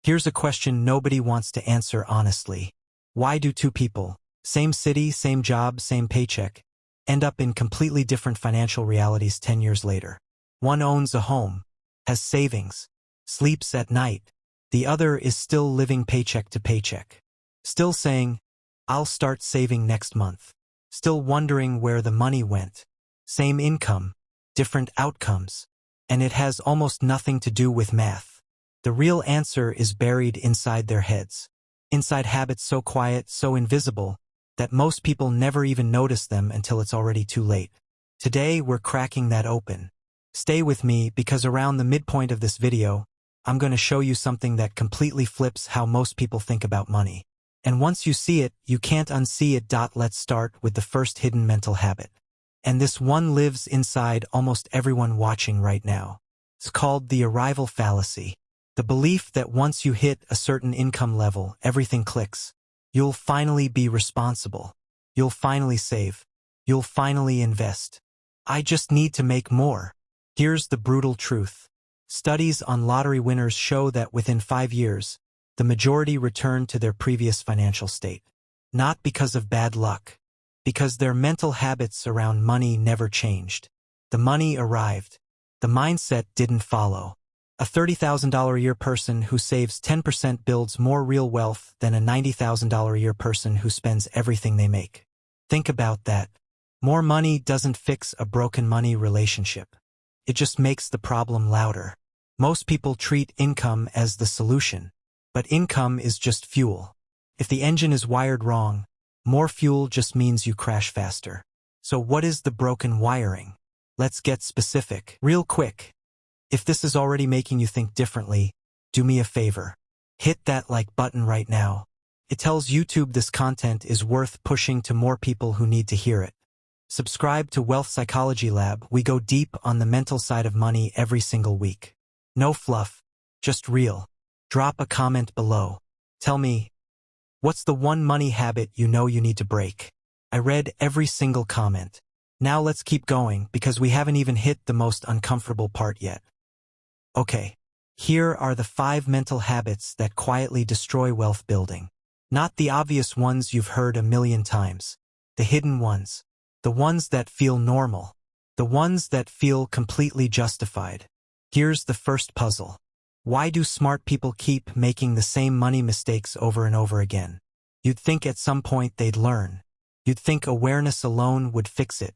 Here's a question nobody wants to answer honestly. Why do two people, same city, same job, same paycheck, end up in completely different financial realities 10 years later? One owns a home, has savings, sleeps at night. The other is still living paycheck to paycheck. Still saying, I'll start saving next month. Still wondering where the money went. Same income, different outcomes. And it has almost nothing to do with math. The real answer is buried inside their heads. Inside habits so quiet, so invisible, that most people never even notice them until it's already too late. Today, we're cracking that open. Stay with me because around the midpoint of this video, I'm going to show you something that completely flips how most people think about money. And once you see it, you can't unsee it. Let's start with the first hidden mental habit. And this one lives inside almost everyone watching right now. It's called the arrival fallacy. The belief that once you hit a certain income level, everything clicks. You'll finally be responsible. You'll finally save. You'll finally invest. I just need to make more. Here's the brutal truth. Studies on lottery winners show that within 5 years, the majority return to their previous financial state. Not because of bad luck. Because their mental habits around money never changed. The money arrived. The mindset didn't follow. A $30,000 a year person who saves 10% builds more real wealth than a $90,000 a year person who spends everything they make. Think about that. More money doesn't fix a broken money relationship. It just makes the problem louder. Most people treat income as the solution. But income is just fuel. If the engine is wired wrong, more fuel just means you crash faster. So what is the broken wiring? Let's get specific, real quick. If this is already making you think differently, do me a favor. Hit that like button right now. It tells YouTube this content is worth pushing to more people who need to hear it. Subscribe to Wealth Psychology Lab. We go deep on the mental side of money every single week. No fluff, just real. Drop a comment below. Tell me, what's the one money habit you know you need to break? I read every single comment. Now let's keep going because we haven't even hit the most uncomfortable part yet. Okay, here are the 5 mental habits that quietly destroy wealth building. Not the obvious ones you've heard a million times. The hidden ones. The ones that feel normal. The ones that feel completely justified. Here's the first puzzle. Why do smart people keep making the same money mistakes over and over again? You'd think at some point they'd learn. You'd think awareness alone would fix it.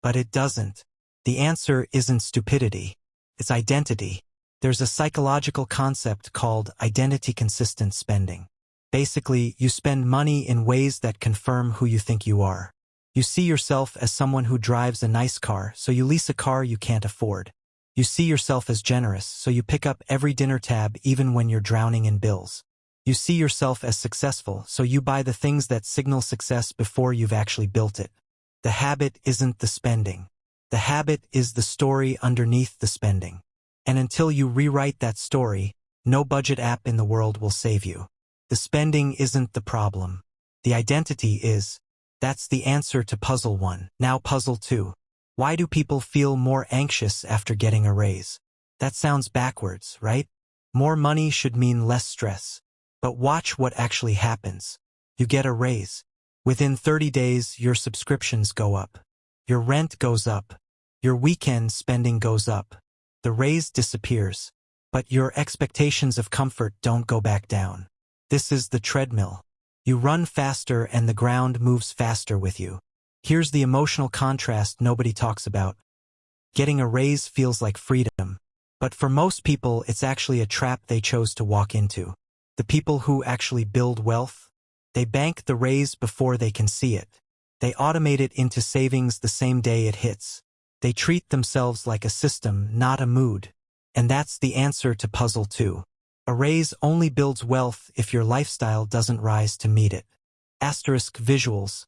But it doesn't. The answer isn't stupidity. It's identity. There's a psychological concept called identity-consistent spending. Basically, you spend money in ways that confirm who you think you are. You see yourself as someone who drives a nice car, so you lease a car you can't afford. You see yourself as generous, so you pick up every dinner tab even when you're drowning in bills. You see yourself as successful, so you buy the things that signal success before you've actually built it. The habit isn't the spending. The habit is the story underneath the spending. And until you rewrite that story, no budget app in the world will save you. The spending isn't the problem. The identity is. That's the answer to puzzle 1. Now puzzle 2. Why do people feel more anxious after getting a raise? That sounds backwards, right? More money should mean less stress. But watch what actually happens. You get a raise. Within 30 days, your subscriptions go up. Your rent goes up. Your weekend spending goes up. The raise disappears. But your expectations of comfort don't go back down. This is the treadmill. You run faster and the ground moves faster with you. Here's the emotional contrast nobody talks about. Getting a raise feels like freedom. But for most people, it's actually a trap they chose to walk into. The people who actually build wealth, they bank the raise before they can see it. They automate it into savings the same day it hits. They treat themselves like a system, not a mood. And that's the answer to puzzle 2. A raise only builds wealth if your lifestyle doesn't rise to meet it. Asterisk visuals.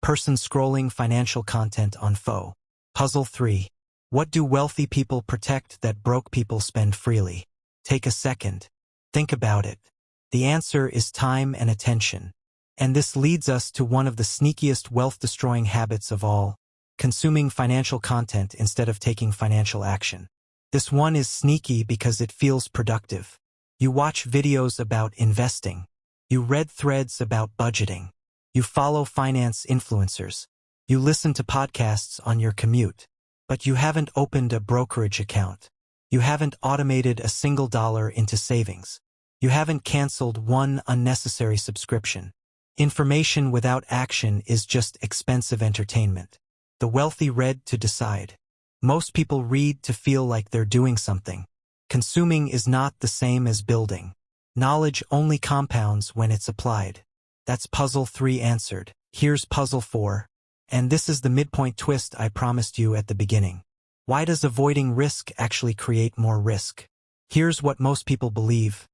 Person scrolling financial content on faux. Puzzle 3. What do wealthy people protect that broke people spend freely? Take a second. Think about it. The answer is time and attention. And this leads us to one of the sneakiest wealth-destroying habits of all, consuming financial content instead of taking financial action. This one is sneaky because it feels productive. You watch videos about investing. You read threads about budgeting. You follow finance influencers. You listen to podcasts on your commute. But you haven't opened a brokerage account. You haven't automated a single dollar into savings. You haven't canceled one unnecessary subscription. Information without action is just expensive entertainment. The wealthy read to decide. Most people read to feel like they're doing something. Consuming is not the same as building. Knowledge only compounds when it's applied. That's puzzle 3 answered. Here's puzzle 4. And this is the midpoint twist I promised you at the beginning. Why does avoiding risk actually create more risk? Here's what most people believe.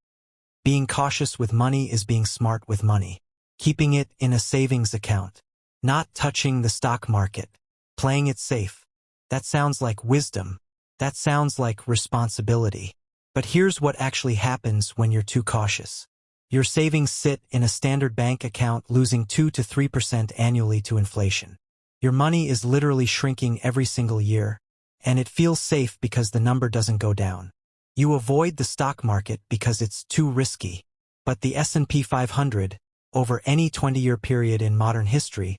Being cautious with money is being smart with money. Keeping it in a savings account. Not touching the stock market. Playing it safe. That sounds like wisdom. That sounds like responsibility. But here's what actually happens when you're too cautious. Your savings sit in a standard bank account losing 2 to 3% annually to inflation. Your money is literally shrinking every single year, and it feels safe because the number doesn't go down. You avoid the stock market because it's too risky. But the S&P 500, over any 20-year period in modern history,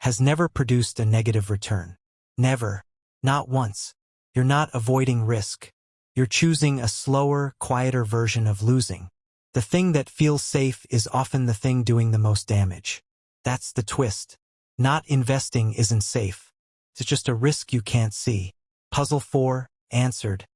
has never produced a negative return. Never. Not once. You're not avoiding risk. You're choosing a slower, quieter version of losing. The thing that feels safe is often the thing doing the most damage. That's the twist. Not investing isn't safe. It's just a risk you can't see. Puzzle 4, answered.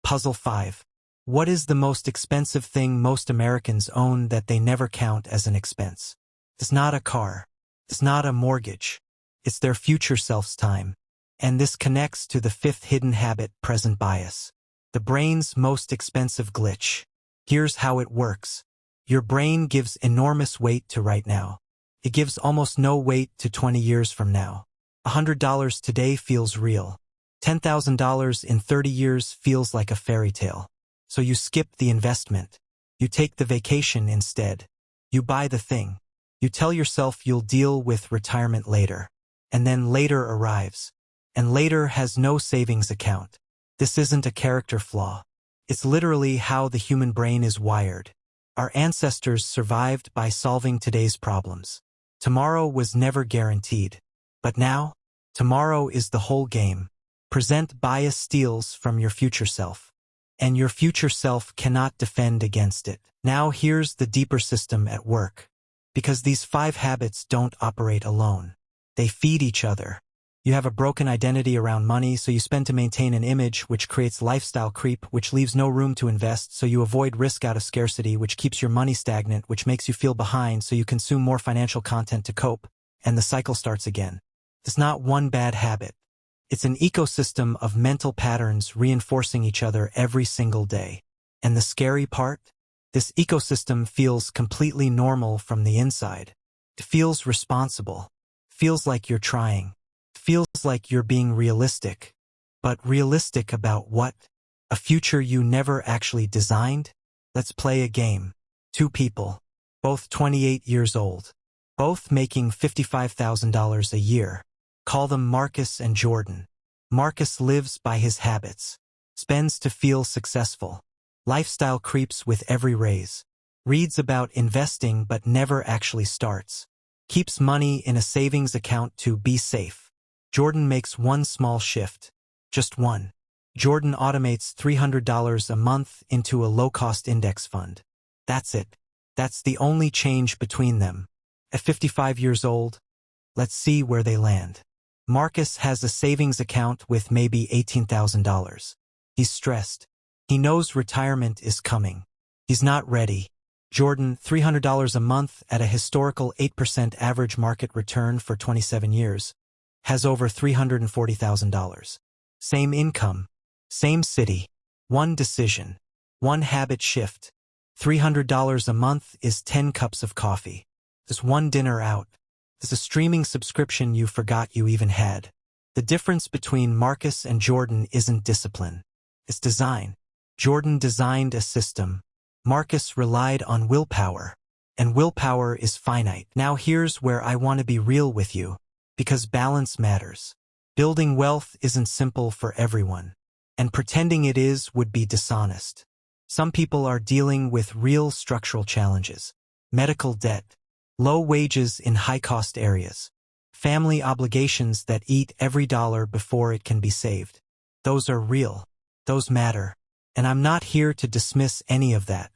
Puzzle 5. What is the most expensive thing most Americans own that they never count as an expense? It's not a car. It's not a mortgage. It's their future self's time. And this connects to the 5th hidden habit, present bias. The brain's most expensive glitch. Here's how it works. Your brain gives enormous weight to right now. It gives almost no weight to 20 years from now. $100 today feels real. $10,000 in 30 years feels like a fairy tale. So you skip the investment. You take the vacation instead. You buy the thing. You tell yourself you'll deal with retirement later. And then later arrives. And later has no savings account. This isn't a character flaw. It's literally how the human brain is wired. Our ancestors survived by solving today's problems. Tomorrow was never guaranteed. But now, tomorrow is the whole game. Present bias steals from your future self. And your future self cannot defend against it. Now here's the deeper system at work. Because these 5 habits don't operate alone. They feed each other. You have a broken identity around money, so you spend to maintain an image, which creates lifestyle creep, which leaves no room to invest, so you avoid risk out of scarcity, which keeps your money stagnant, which makes you feel behind, so you consume more financial content to cope, and the cycle starts again. It's not one bad habit. It's an ecosystem of mental patterns reinforcing each other every single day. And the scary part? This ecosystem feels completely normal from the inside. It feels responsible. Feels like you're trying. Feels like you're being realistic. But realistic about what? A future you never actually designed? Let's play a game. 2 people. Both 28 years old. Both making $55,000 a year. Call them Marcus and Jordan. Marcus lives by his habits. Spends to feel successful. Lifestyle creeps with every raise. Reads about investing but never actually starts. Keeps money in a savings account to be safe. Jordan makes one small shift. Just one. Jordan automates $300 a month into a low-cost index fund. That's it. That's the only change between them. At 55 years old, let's see where they land. Marcus has a savings account with maybe $18,000. He's stressed. He knows retirement is coming. He's not ready. Jordan, $300 a month at a historical 8% average market return for 27 years. Has over $340,000. Same income. Same city. One decision. One habit shift. $300 a month is 10 cups of coffee. There's one dinner out. There's a streaming subscription you forgot you even had. The difference between Marcus and Jordan isn't discipline. It's design. Jordan designed a system. Marcus relied on willpower. And willpower is finite. Now here's where I want to be real with you. Because balance matters. Building wealth isn't simple for everyone. And pretending it is would be dishonest. Some people are dealing with real structural challenges. Medical debt, low wages in high-cost areas, family obligations that eat every dollar before it can be saved. Those are real. Those matter. And I'm not here to dismiss any of that.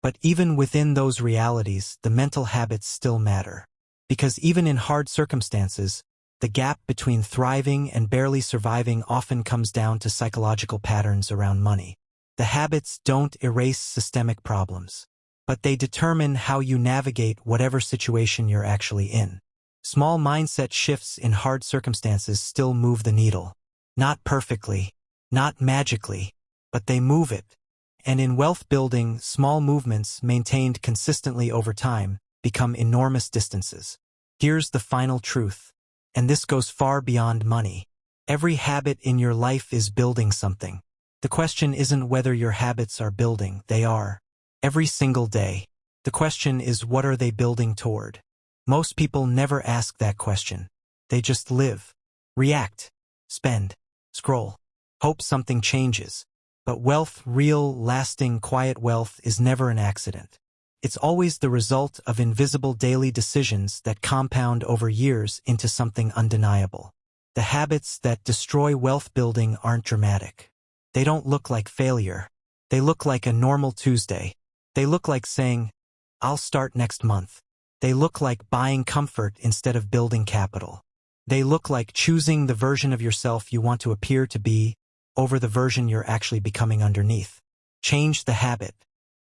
But even within those realities, the mental habits still matter. Because even in hard circumstances, the gap between thriving and barely surviving often comes down to psychological patterns around money. The habits don't erase systemic problems, but they determine how you navigate whatever situation you're actually in. Small mindset shifts in hard circumstances still move the needle. Not perfectly, not magically, but they move it. And in wealth building, small movements maintained consistently over time become enormous distances. Here's the final truth, and this goes far beyond money. Every habit in your life is building something. The question isn't whether your habits are building, they are. Every single day. The question is, what are they building toward? Most people never ask that question. They just live, react, spend, scroll, hope something changes. But wealth, real, lasting, quiet wealth, is never an accident. It's always the result of invisible daily decisions that compound over years into something undeniable. The habits that destroy wealth building aren't dramatic. They don't look like failure. They look like a normal Tuesday. They look like saying, I'll start next month. They look like buying comfort instead of building capital. They look like choosing the version of yourself you want to appear to be over the version you're actually becoming underneath. Change the habit.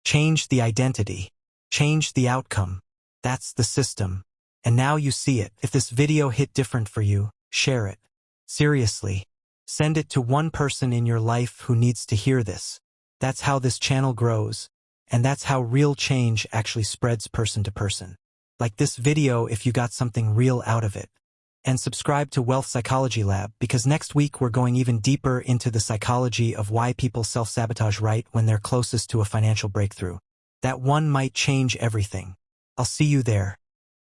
Change the identity. Change the outcome. That's the system. And now you see it. If this video hit different for you, share it. Seriously. Send it to one person in your life who needs to hear this. That's how this channel grows, and that's how real change actually spreads person to person. Like this video if you got something real out of it. And subscribe to Wealth Psychology Lab, because next week we're going even deeper into the psychology of why people self-sabotage right when they're closest to a financial breakthrough. That one might change everything. I'll see you there.